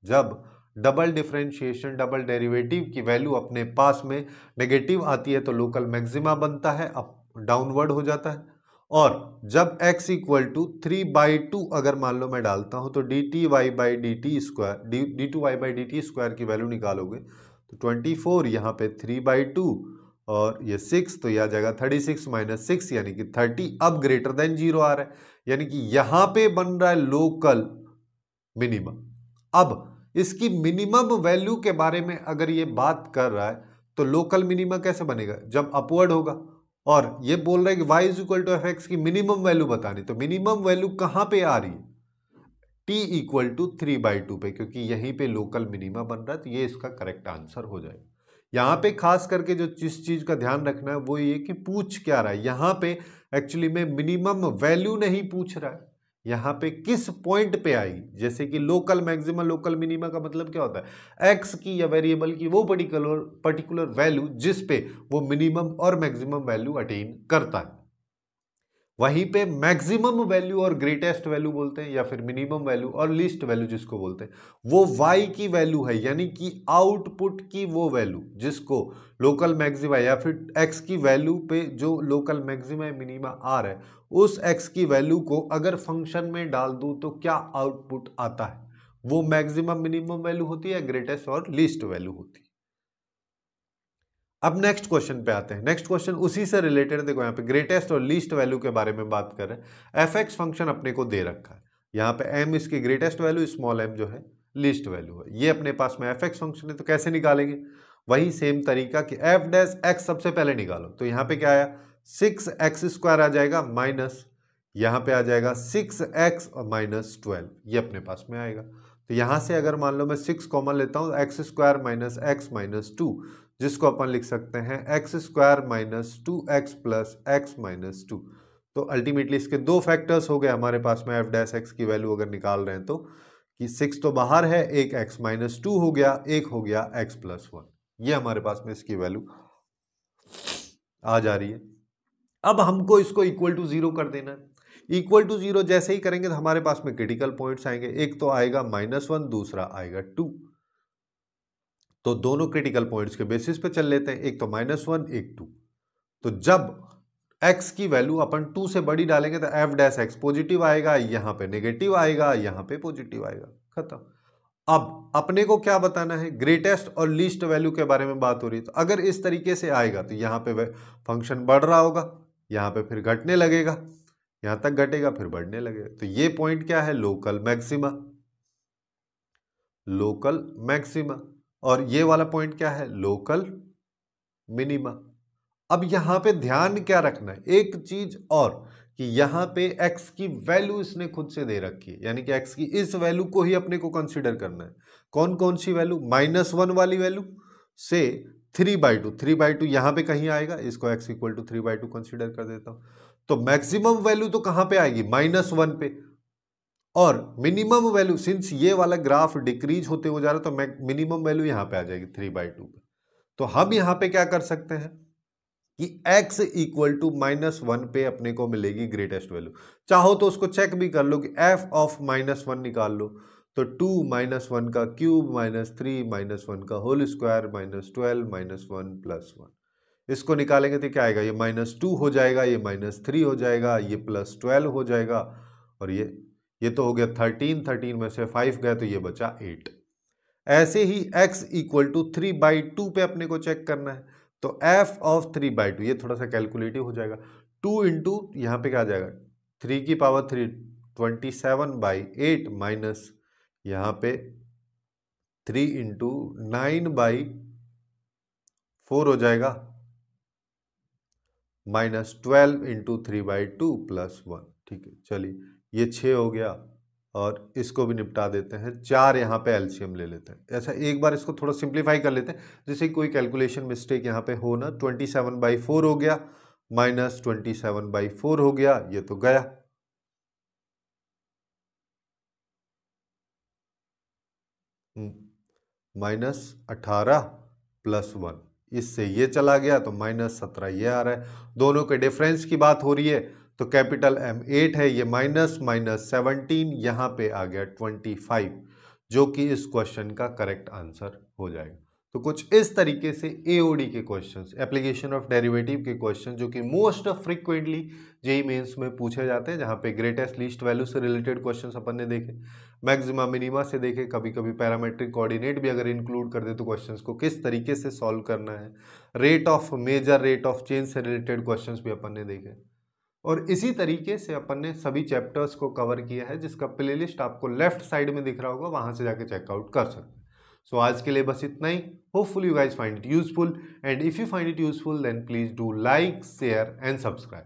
जब डबल डिफरेंशिएशन, डबल डेरिवेटिव की वैल्यू अपने पास में नेगेटिव आती है तो लोकल मैक्सिमा बनता है, अप डाउनवर्ड हो जाता है। और जब x इक्वल टू 3/2 अगर मान लो मैं डालता हूं, तो dy by dt square, d2y by dt square की वैल्यू निकालोगे तो 24, यहाँ पे 3/2 और ये 6, तो यह आ जाएगा 36 माइनस 6 यानी कि 30। अब ग्रेटर देन 0 आ रहा है, यानी कि यहां पे बन रहा है लोकल मिनिमम। अब इसकी मिनिमम वैल्यू के बारे में अगर ये बात कर रहा है, तो लोकल मिनिमम कैसे बनेगा, जब अपवर्ड होगा। और ये बोल रहा है कि y is equal to F x की मिनिमम वैल्यू बतानी, तो मिनिमम वैल्यू कहां पे आ रही है, t इक्वल टू 3/2 पे, क्योंकि यहीं पे लोकल मिनिमम बन रहा है, तो ये इसका करेक्ट आंसर हो जाएगा। यहां पे खास करके जो जिस चीज का ध्यान रखना है वो ये कि पूछ क्या रहा है, यहां पे एक्चुअली में मिनिमम वैल्यू नहीं पूछ रहा है, यहां पे किस पॉइंट पे आएगी। जैसे कि लोकल मैक्सिमम, लोकल मिनिमम का मतलब क्या होता है, एक्स की या वेरिएबल की वो पर्टिकुलर वैल्यू जिस पे वो मिनिमम और मैक्सिमम वैल्यू अटेन करता है। वहीं पे मैक्सिमम वैल्यू और ग्रेटेस्ट वैल्यू बोलते हैं, या फिर मिनिमम वैल्यू और लीस्ट वैल्यू जिसको बोलते हैं, वो y की वैल्यू है, यानी कि आउटपुट की वो वैल्यू जिसको लोकल मैक्सिमा, या फिर x की वैल्यू पे जो लोकल मैक्सिमा मिनिमा आ रहा है, उस x की वैल्यू को अगर फंक्शन में डाल दूं तो क्या आउटपुट आता है, वो मैक्सिमम मिनिमम वैल्यू होती है, ग्रेटेस्ट और लीस्ट वैल्यू होती है। अब नेक्स्ट क्वेश्चन पे आते हैं। नेक्स्ट क्वेश्चन उसी से रिलेटेड, देखो यहाँ पे ग्रेटेस्ट और लीस्ट वैल्यू के बारे में बात कर रहे हैं। एफ एक्स फंक्शन अपने को दे रखा है, यहाँ पे एम इसकी ग्रेटेस्ट वैल्यू, स्मॉल एम जो है लीस्ट वैल्यू है। ये अपने पास में एफ एक्स फंक्शन है, तो कैसे निकालेंगे, वही सेम तरीका कि एफ डैश एक्स सबसे पहले निकालो। तो यहाँ पे क्या आया, 6x स्क्वायर आ जाएगा माइनस, यहाँ पे आ जाएगा 6x और -12, ये अपने पास में आएगा। तो यहाँ से अगर मान लो मैं 6 कॉमन लेता हूँ, x square minus x minus 2, जिसको अपन लिख सकते हैं x square minus 2x plus x minus 2। तो अल्टीमेटली इसके दो फैक्टर्स हो गए हमारे पास में, एफ डैश एक्स की वैल्यू अगर निकाल रहे हैं तो, कि 6 तो बाहर है, एक x माइनस 2 हो गया, एक हो गया x प्लस 1, ये हमारे पास में इसकी वैल्यू आ जा रही है। अब हमको इसको इक्वल टू 0 कर देना है। इक्वल टू 0 जैसे ही करेंगे तो हमारे पास में क्रिटिकल पॉइंट्स आएंगे, एक तो आएगा -1, दूसरा आएगा 2। तो दोनों क्रिटिकल पॉइंट्स के बेसिस पे चल लेते हैं, एक तो -1 एक 2। तो जब x की वैल्यू अपन 2 से बड़ी डालेंगे तो एफ डैश एक्स पॉजिटिव आएगा, यहाँ पे नेगेटिव आएगा, यहाँ पे पॉजिटिव आएगा, खत्म। अब अपने को क्या बताना है, ग्रेटेस्ट और लीस्ट वैल्यू के बारे में बात हो रही है। तो अगर इस तरीके से आएगा तो यहाँ पे फंक्शन बढ़ रहा होगा, यहाँ पे फिर घटने लगेगा, यहाँ तक घटेगा फिर बढ़ने लगेगा। तो ये पॉइंट क्या है, लोकल मैक्सिमा, लोकल मैक्सिमा। और ये वाला पॉइंट क्या है, लोकल मिनिमा। अब यहां पे ध्यान क्या रखना है, एक चीज और, कि यहाँ पे x की वैल्यू इसने खुद से दे रखी है, यानी कि x की इस वैल्यू को ही अपने को कंसीडर करना है। कौन कौन सी वैल्यू? -1 वाली वैल्यू से 3/2, 3/2 यहाँ पे कहीं आएगा, इसको x इक्वल टू 3/2 कंसीडर कर देता हूँ। तो मैक्सिमम वैल्यू तो कहाँ पे आएगी? -1 पे, और मिनिमम वैल्यू, सिंस ये वाला ग्राफ डिक्रीज होते हो जा रहा है, तो मिनिमम वैल्यू यहाँ पे आ जाएगी 3/2 पे। तो हम यहाँ पे क्या कर सकते हैं कि x इक्वल टू -1 पे अपने को मिलेगी ग्रेटेस्ट वैल्यू। चाहो तो उसको चेक भी कर लो कि f ऑफ -1 निकाल लो, तो 2 -1 का क्यूब -3 -1 का होल स्क्वायर -12 -1 +1, इसको निकालेंगे तो क्या आएगा? ये -2 हो जाएगा, ये -3 हो जाएगा, ये +12 हो जाएगा, और ये तो हो गया 13, 13 में से 5 गया तो ये बचा 8। ऐसे ही x इक्वल टू 3/2 पे अपने को चेक करना है, तो f ऑफ 3/2, ये थोड़ा सा कैलकुलेटिव हो जाएगा, 2 इंटू यहाँ पे क्या आ जाएगा 3 की पावर 3, 27/8 माइनस यहाँ पे 3 इंटू 9/4 हो जाएगा, -12 इंटू 3/2 +1। ठीक है, चलिए ये 6 हो गया, और इसको भी निपटा देते हैं। 4 यहाँ पे एलसीएम ले लेते हैं। ऐसा एक बार इसको थोड़ा सिंप्लीफाई कर लेते हैं, जैसे कोई कैलकुलेशन मिस्टेक यहाँ पे हो ना। 27/4 हो गया, -27/4 हो गया, ये तो गया। -18 +1, इससे ये चला गया तो -17 ये आ रहा है। दोनों के डिफरेंस की बात हो रही है, तो कैपिटल M 8 है, ये -17, यहाँ पे आ गया 25, जो कि इस क्वेश्चन का करेक्ट आंसर हो जाएगा। तो कुछ इस तरीके से एओडी के क्वेश्चंस, एप्लीकेशन ऑफ डेरिवेटिव के क्वेश्चन, जो कि मोस्ट फ्रीक्वेंटली जेईई मेंस में पूछे जाते हैं, जहाँ पे ग्रेटेस्ट लीस्ट वैल्यू से रिलेटेड क्वेश्चंस अपन ने देखे, मैक्सिमा मिनिमा से देखे, कभी कभी पैरामेट्रिक कोऑर्डिनेट भी अगर इंक्लूड कर दे तो क्वेश्चंस को किस तरीके से सॉल्व करना है, rate of measure, rate of change से रिलेटेड क्वेश्चंस भी अपन ने देखे, और इसी तरीके से अपन ने सभी चैप्टर्स को कवर किया है, जिसका प्लेलिस्ट आपको लेफ्ट साइड में दिख रहा होगा, वहां से जाके चेकआउट कर सकते हैं। सो आज के लिए बस इतना ही। Hopefully you guys find it useful, and if you find it useful then please do like, share and subscribe.